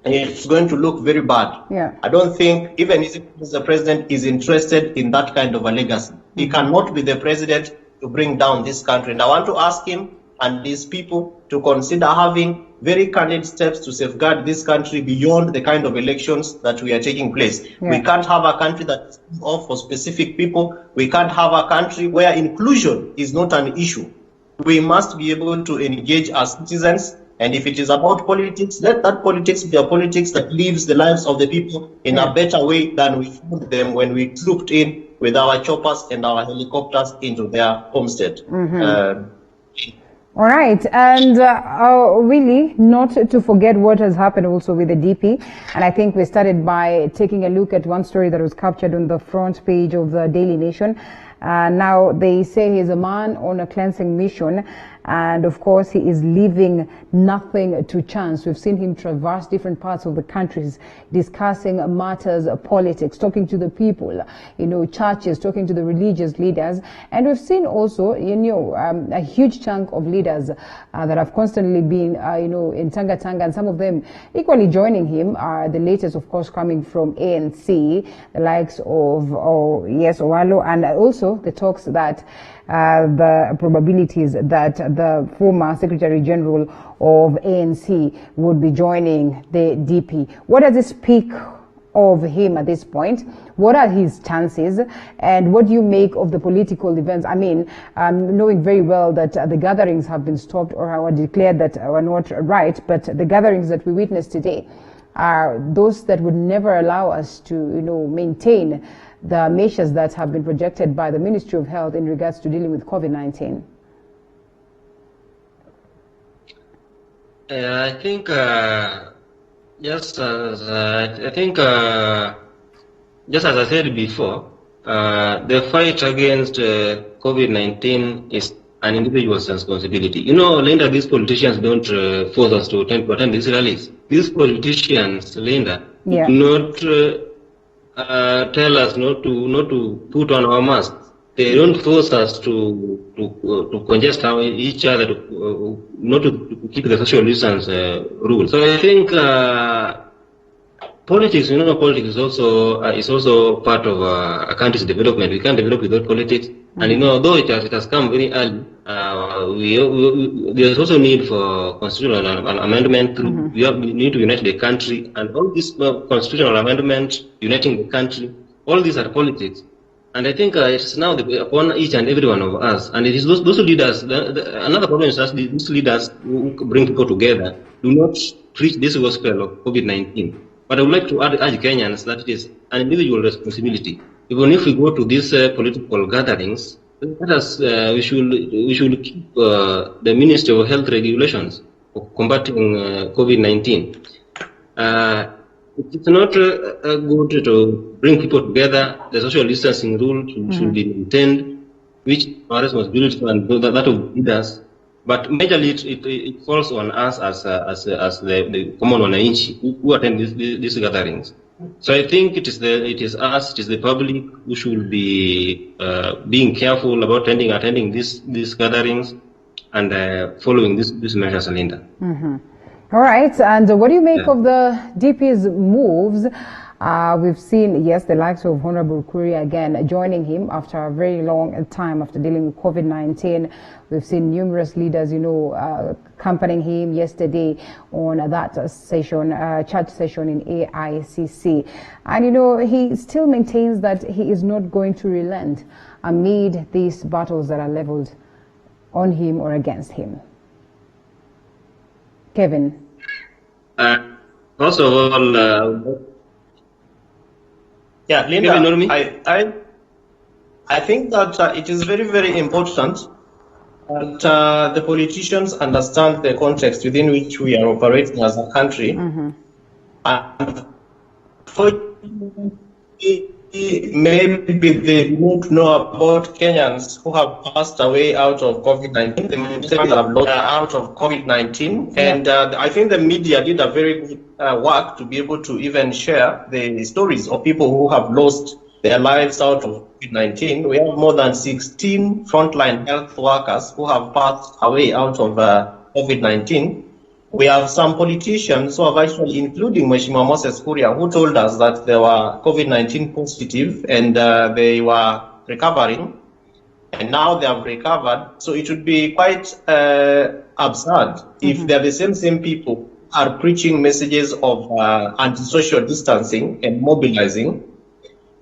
and it's going to look very bad. I don't think even if the president is interested in that kind of a legacy. He cannot be the president to bring down this country. And I want to ask him and these people to consider having very candid steps to safeguard this country beyond the kind of elections that we are taking place. We can't have a country that is off for specific people. We can't have a country where inclusion is not an issue. We must be able to engage as citizens, and if it is about politics, let that politics be a politics that lives the lives of the people in a better way than we found them when we trooped in with our choppers and our helicopters into their homestead. All right, and really not to forget what has happened also with the DP. And I think we started by taking a look at one story that was captured on the front page of the Daily Nation. Now they say he's a man on a cleansing mission, and of course he is leaving nothing to chance. We've seen him traverse different parts of the countries, discussing matters of politics, talking to the people, churches, talking to the religious leaders. And we've seen also, a huge chunk of leaders that have constantly been, in Tanga, and some of them equally joining him are the latest, of course, coming from ANC, the likes of, Owalo, and also the talks that the probabilities that the former Secretary General of ANC would be joining the DP. What does it speak of him at this point? What are his chances? And what do you make of the political events? I mean, knowing very well that the gatherings have been stopped or are declared that are not right, but the gatherings that we witnessed today are those that would never allow us to, maintain the measures that have been projected by the Ministry of Health in regards to dealing with COVID-19. I think just as I said before, the fight against COVID-19 is an individual's responsibility. Linda, these politicians don't force us to attend these rallies. These politicians, Linda, do not tell us not to put on our masks. They don't force us to congest each other, not to keep the social distance rule. So I think politics, politics is also part of a country's development. We can't develop without politics. And though it has come very early, there's also need for constitutional amendment. We need to unite the country, and all these constitutional amendments, uniting the country, all these are politics. And I think it's now upon each and every one of us. And it is those leaders. Another problem is that these leaders who bring people together do not preach this gospel of COVID-19. But I would like to urge Kenyans that it is an individual responsibility. Even if we go to these political gatherings, we should keep the Ministry of Health regulations for combating COVID-19. It's not good to bring people together. The social distancing rule should be maintained, which are responsibility and that of leaders. But majorly, it falls on us as the common wananchi who attend these gatherings. So I think it is the public who should be being careful about attending these gatherings and following these measures, Linda. All right, and what do you make of the DP's moves? We've seen, yes, the likes of Honorable Kuria again joining him after a very long time after dealing with COVID-19. We've seen numerous leaders, accompanying him yesterday on that session, church session in AICC. And, he still maintains that he is not going to relent amid these battles that are leveled on him or against him. Kevin. First of all, yeah, Linda, I think that it is very, very important that the politicians understand the context within which we are operating as a country. And maybe they don't know about Kenyans who have passed away out of COVID-19. They have lost out of COVID-19. And I think the media did a very good work to be able to even share the stories of people who have lost their lives out of COVID-19. We have more than 16 frontline health workers who have passed away out of COVID-19. We have some politicians who have actually, including Mheshimiwa Moses Kuria, who told us that they were COVID-19 positive and they were recovering, and now they have recovered. So it would be quite absurd if they're the same people are preaching messages of anti-social distancing and mobilizing.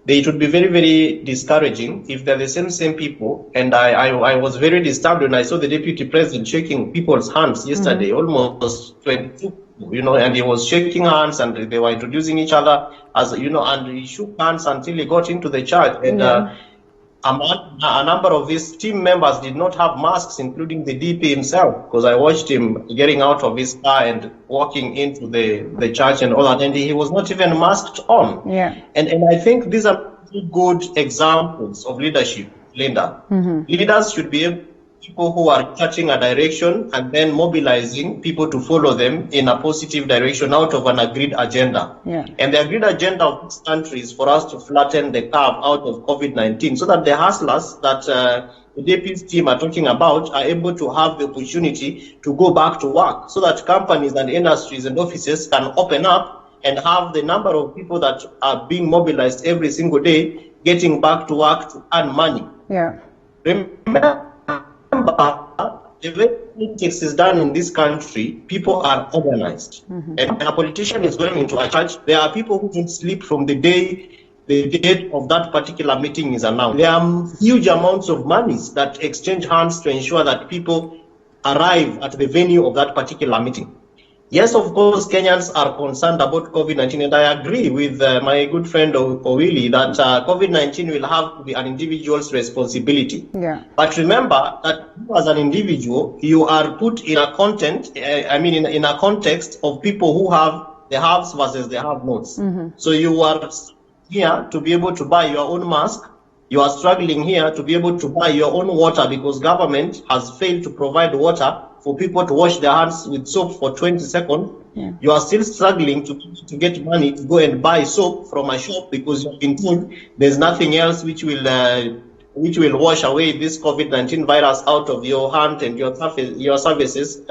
It would be very, very discouraging if they're the same people. And I was very disturbed when I saw the deputy president shaking people's hands yesterday, almost 22, and he was shaking hands and they were introducing each other and he shook hands until he got into the church. And a number of his team members did not have masks, including the DP himself, because I watched him getting out of his car and walking into the church and all that, and he was not even masked on. And I think these are good examples of leadership, Linda. Leaders should be people who are touching a direction and then mobilizing people to follow them in a positive direction out of an agreed agenda. And the agreed agenda of this country is for us to flatten the curve out of COVID-19 so that the hustlers that the DP's team are talking about are able to have the opportunity to go back to work so that companies and industries and offices can open up and have the number of people that are being mobilized every single day getting back to work to earn money. Remember, the way politics is done in this country, people are organized. And when a politician is going into a church, there are people who don't sleep from the date of that particular meeting is announced. There are huge amounts of monies that exchange hands to ensure that people arrive at the venue of that particular meeting. Yes, of course, Kenyans are concerned about COVID-19, and I agree with my good friend Owili that COVID-19 will have to be an individual's responsibility. Yeah. But remember that you as an individual, you are put in a in a context of people who have the haves versus the have-nots. So you are here to be able to buy your own mask. You are struggling here to be able to buy your own water because government has failed to provide water for people to wash their hands with soap for 20 seconds. Yeah. You are still struggling to get money to go and buy soap from a shop because you've been told there's nothing else which will wash away this COVID-19 virus out of your hand and your surfaces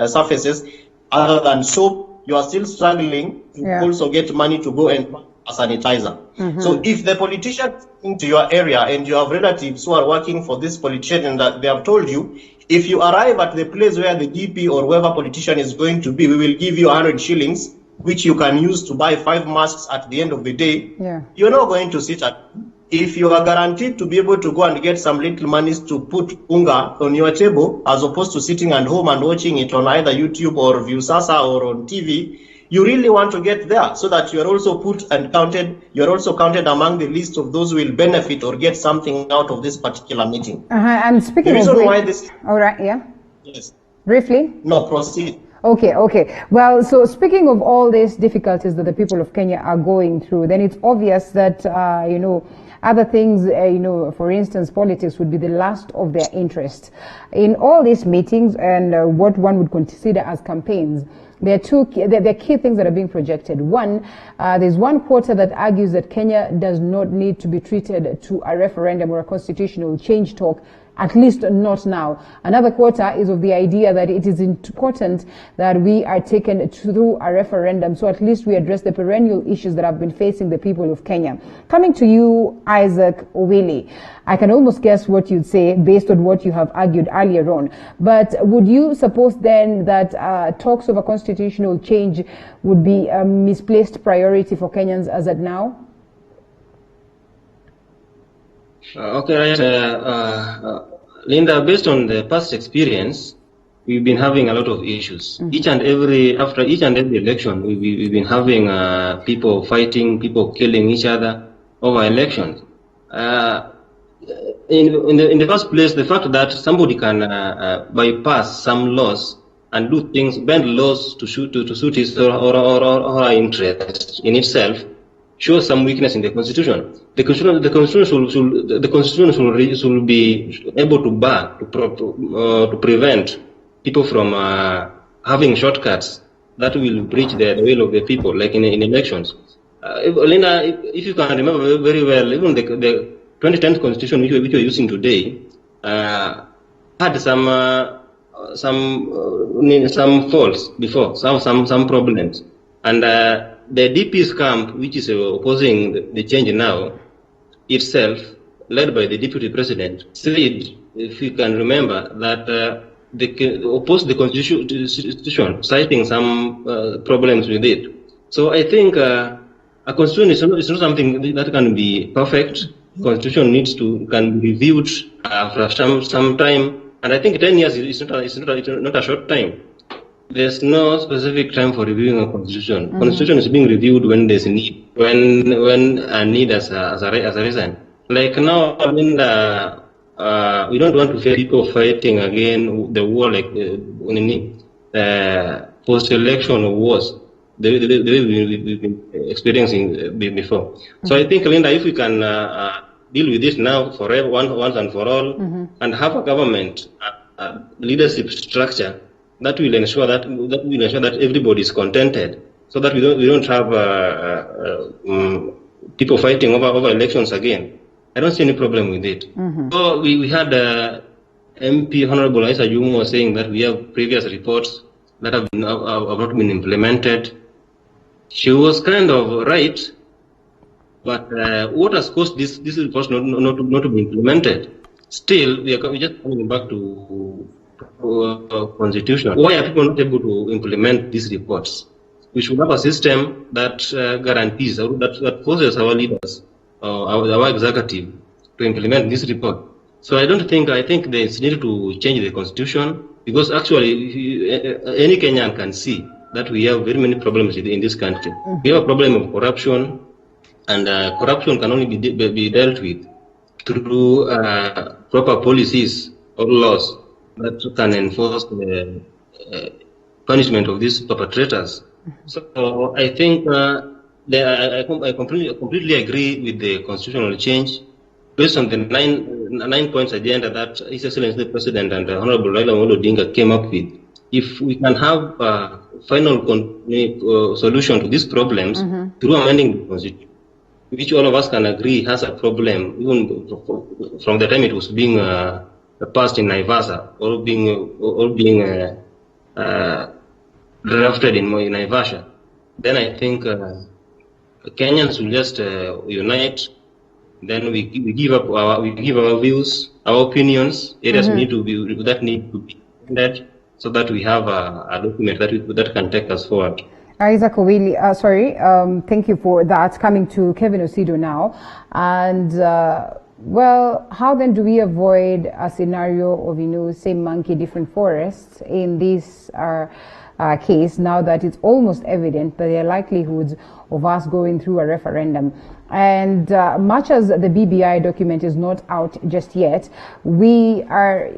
other than soap. You are still struggling to also get money to go and buy a sanitizer. So if the politician into your area and you have relatives who are working for this politician and that they have told you, if you arrive at the place where the DP or whoever politician is going to be, we will give you 100 shillings, which you can use to buy 5 masks at the end of the day. Yeah. You're not going to sit at. If you are guaranteed to be able to go and get some little monies to put unga on your table, as opposed to sitting at home and watching it on either YouTube or Viusasa or on TV, you really want to get there so that you are also counted among the list of those who will benefit or get something out of this particular meeting. And speaking The of reason why this... all right, yeah. Yes. Briefly? No, proceed. Okay. Well, so speaking of all these difficulties that the people of Kenya are going through, then it's obvious that, other things, for instance, politics would be the last of their interest. In all these meetings and what one would consider as campaigns, there are key things that are being projected. One, there's one quarter that argues that Kenya does not need to be treated to a referendum or a constitutional change talk, at least not now. Another quarter is of the idea that it is important that we are taken through a referendum, so at least we address the perennial issues that have been facing the people of Kenya. Coming to you, Isaac Owili, I can almost guess what you'd say based on what you have argued earlier on. But would you suppose then that talks of a constitutional change would be a misplaced priority for Kenyans as at now? Linda, based on the past experience, we've been having a lot of issues. After each and every election, we've been having people fighting, people killing each other over elections. In the first place, the fact that somebody can bypass some laws and do things, bend laws to suit his or her interest in itself, shows some weakness in the constitution. The constitution should be able to bar, to prevent people from having shortcuts that will breach the will of the people, like in elections. Linda, if you can remember very well, even the 2010 constitution which we're using today had some faults before, some problems, and the DP's camp, which is opposing the change now, itself, led by the deputy president, said, if you can remember, that they opposed the constitution, citing some problems with it. So I think a constitution is not something that can be perfect. Constitution can be reviewed after some time, and I think 10 years is not a short time. There's no specific time for reviewing a constitution. Constitution is being reviewed when there's a need, when a need as a reason. Like now, I mean, we don't want to see people fighting again the war like post-election wars, the way we've been experiencing before. So I think, Linda, if we can deal with this now forever, once and for all, and have a government leadership structure that will ensure that everybody is contented, so that we don't have people fighting over elections again. I don't see any problem with it. So we had MP Honorable Isa Jumo saying that we have previous reports that have not been implemented. She was kind of right, but what has caused these reports not to be implemented? Still, we're just coming back to constitution. Why are people not able to implement these reports? We should have a system that guarantees, that forces our leaders, our executive, to implement this report. So I think there's need to change the constitution, because actually any Kenyan can see that we have very many problems in this country. We have a problem of corruption, and corruption can only be dealt with through proper policies or laws that can enforce the punishment of these perpetrators. So I think I completely agree with the constitutional change based on the nine points agenda that His Excellency the President and Honorable Raila Odinga came up with. If we can have a final solution to these problems through amending the constitution, which all of us can agree has a problem, even from the time it was being passed in Naivasha, or being drafted in Naivasha, then I think Kenyans will just unite. Then we give our views, our opinions, areas need to be ended, so that we have a document that can take us forward. Isaac Owili, thank you for that. Coming to Kevin Osido now. And, well, how then do we avoid a scenario of, same monkey, different forests in this case, now that it's almost evident that there are likelihoods of us going through a referendum? And much as the BBI document is not out just yet, we are,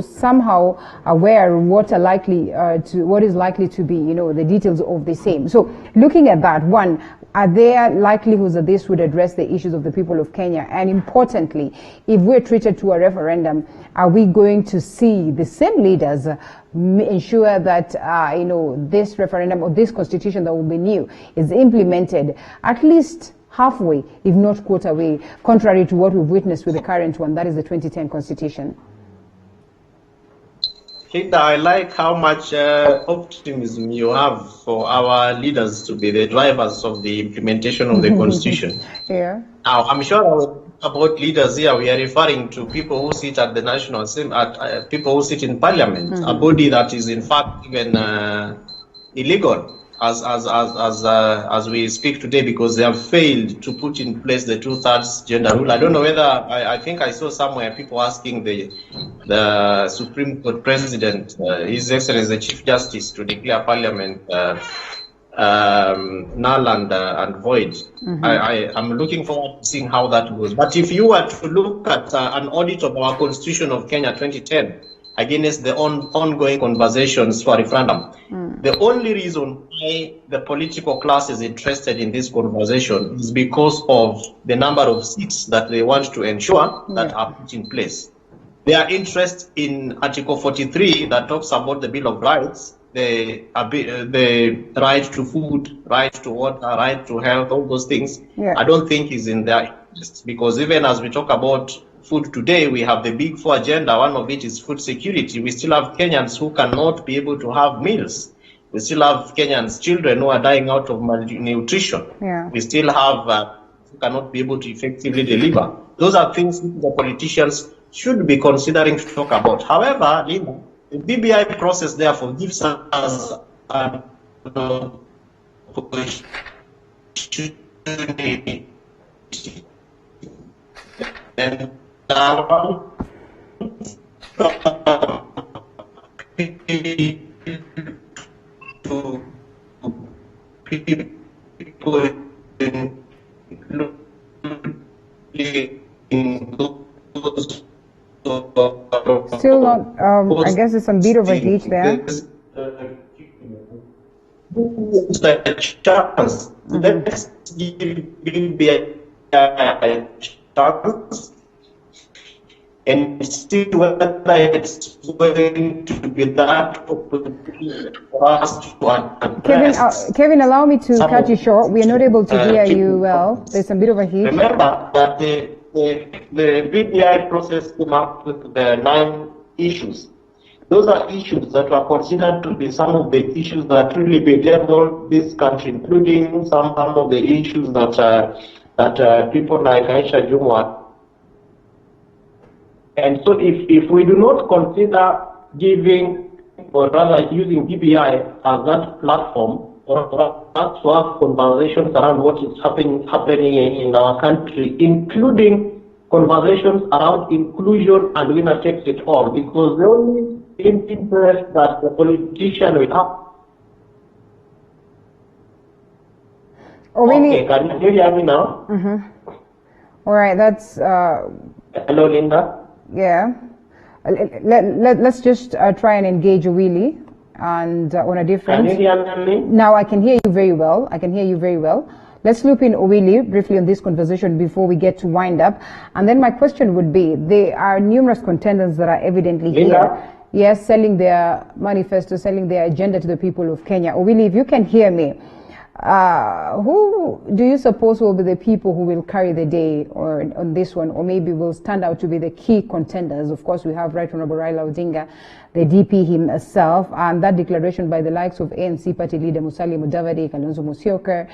somehow aware what is likely to be, the details of the same. So looking at that, one, are there likelihoods that this would address the issues of the people of Kenya? And importantly, if we're treated to a referendum, are we going to see the same leaders ensure that, this referendum or this constitution that will be new is implemented at least halfway, if not quarter way, contrary to what we've witnessed with the current one, that is the 2010 constitution? Linda, I like how much optimism you have for our leaders to be the drivers of the implementation of the constitution. Yeah. Now, I'm sure about leaders here, we are referring to people who sit at the National Assembly, people who sit in Parliament, a body that is in fact even illegal as we speak today, because they have failed to put in place the 2/3 gender rule. I don't know whether I think I saw somewhere people asking the Supreme Court President, His Excellency the Chief Justice, to declare Parliament null and void. I'm looking forward to seeing how that goes. But if you were to look at an audit of our Constitution of Kenya 2010 against the ongoing conversations for referendum, the only reason why the political class is interested in this conversation is because of the number of seats that they want to ensure that are put in place. Their interest in Article 43 that talks about the Bill of Rights, the right to food, right to water, right to health, all those things, I don't think is in their interest. Because even as we talk about food today, we have the big four agenda. One of it is food security. We still have Kenyans who cannot be able to have meals. We still have Kenyans' children who are dying out of malnutrition. We still have who cannot be able to effectively deliver. Those are things the politicians should be considering to talk about. However, Linda, the BBI process therefore gives us an opportunity and to people Still not, I guess there's some bit of a heat there. Chance. Let's give BBI a chance and see whether it's going to be that opportunity for us to address. Kevin, allow me to cut you short. We are not able to hear you well. There's some bit of a heat. Remember that the BBI process came up with the 9 issues. Those are issues that were considered to be some of the issues that really bedevil this country, including some of the issues that people like Aisha Jumwa. And so if we do not consider giving, or rather using BBI as that platform or to have conversations around what is happening in our country, including conversations around inclusion and winner takes it all, because the only interest that the politician will have. Oh, really? Okay, can you hear me now? All right, that's Hello, Linda. yeah. Let's just try and engage Willie and on a different. Can you hear me? Now I can hear you very well. I can hear you very well. Let's loop in Owili briefly on this conversation before we get to wind up. And then my question would be, there are numerous contenders that are evidently Linda? here. Yes, selling their manifesto, selling their agenda to the people of Kenya. Owili, if you can hear me, who do you suppose will be the people who will carry the day or on this one, or maybe will stand out to be the key contenders? Of course, we have Right Honorable Raila Odinga, the DP himself, and that declaration by the likes of ANC party leader Musalia Mudavadi, Kalonzo Musyoka,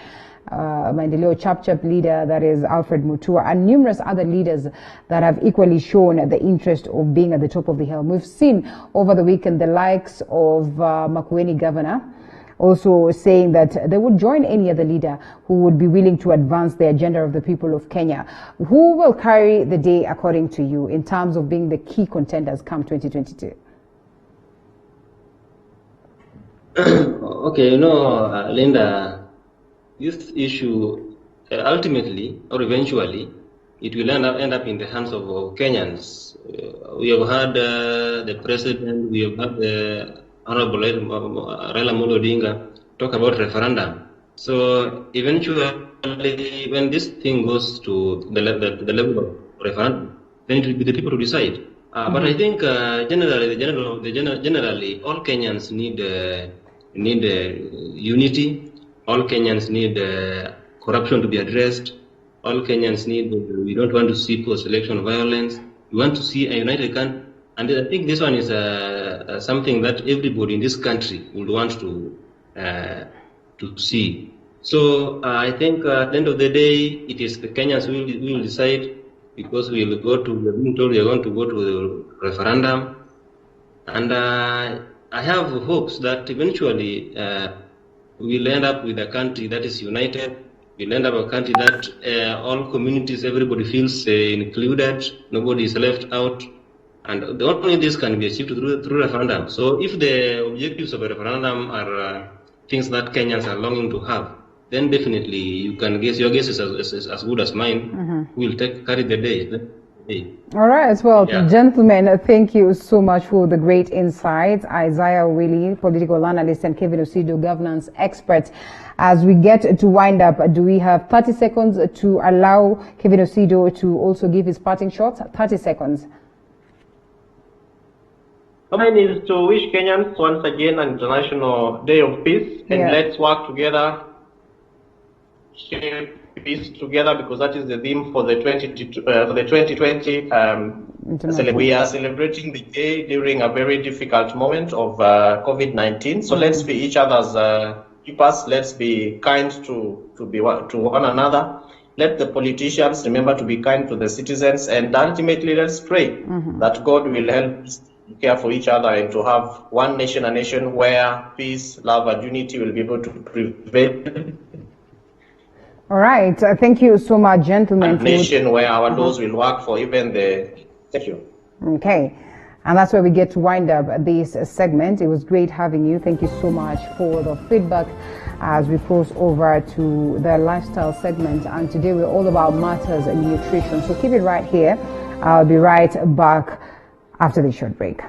Maendeleo Chap leader, that is Alfred Mutua, and numerous other leaders that have equally shown the interest of being at the top of the hill. We've seen over the weekend the likes of Makueni governor also saying that they would join any other leader who would be willing to advance the agenda of the people of Kenya. Who will carry the day according to you in terms of being the key contenders come 2022? Okay, Linda, this issue ultimately or eventually it will end up in the hands of Kenyans. We have had the president, we have had the Honorable Raila Odinga talk about referendum. So eventually, when this thing goes to the level of referendum, then it will be the people to decide. But I think generally, all Kenyans need unity. All Kenyans need corruption to be addressed. All Kenyans need. We don't want to see post-election violence. We want to see a united country. And I think this one is something that everybody in this country would want to see. So I think at the end of the day, it is the Kenyans who will decide, because we are being told we are going to go to the referendum. And I have hopes that eventually we'll end up with a country that is united. We'll end up a country that all communities, everybody feels included, nobody is left out. And only this can be achieved through referendum. So if the objectives of a referendum are things that Kenyans are longing to have, then definitely you can guess, your guess is as good as mine. We'll carry the day. All right, as well. Yeah. Gentlemen, thank you so much for the great insights. Isaiah Willie, political analyst, and Kevin Osido, governance expert. As we get to wind up, do we have 30 seconds to allow Kevin Osido to also give his parting shots? 30 seconds. Mine is to wish Kenyans once again an International Day of Peace, and let's work together, share peace together, because that is the theme for the 2020. We are celebrating the day during a very difficult moment of COVID-19. So let's be each other's keepers. Let's be kind to one another. Let the politicians remember to be kind to the citizens, and ultimately let's pray that God will help us care for each other and to have one nation, a nation where peace, love, and unity will be able to prevail. All right. Thank you so much, gentlemen. A nation where our laws will work for even the... Thank you. Okay. And that's where we get to wind up this segment. It was great having you. Thank you so much for the feedback as we cross over to the lifestyle segment. And today we're all about matters and nutrition. So keep it right here. I'll be right back after this short break.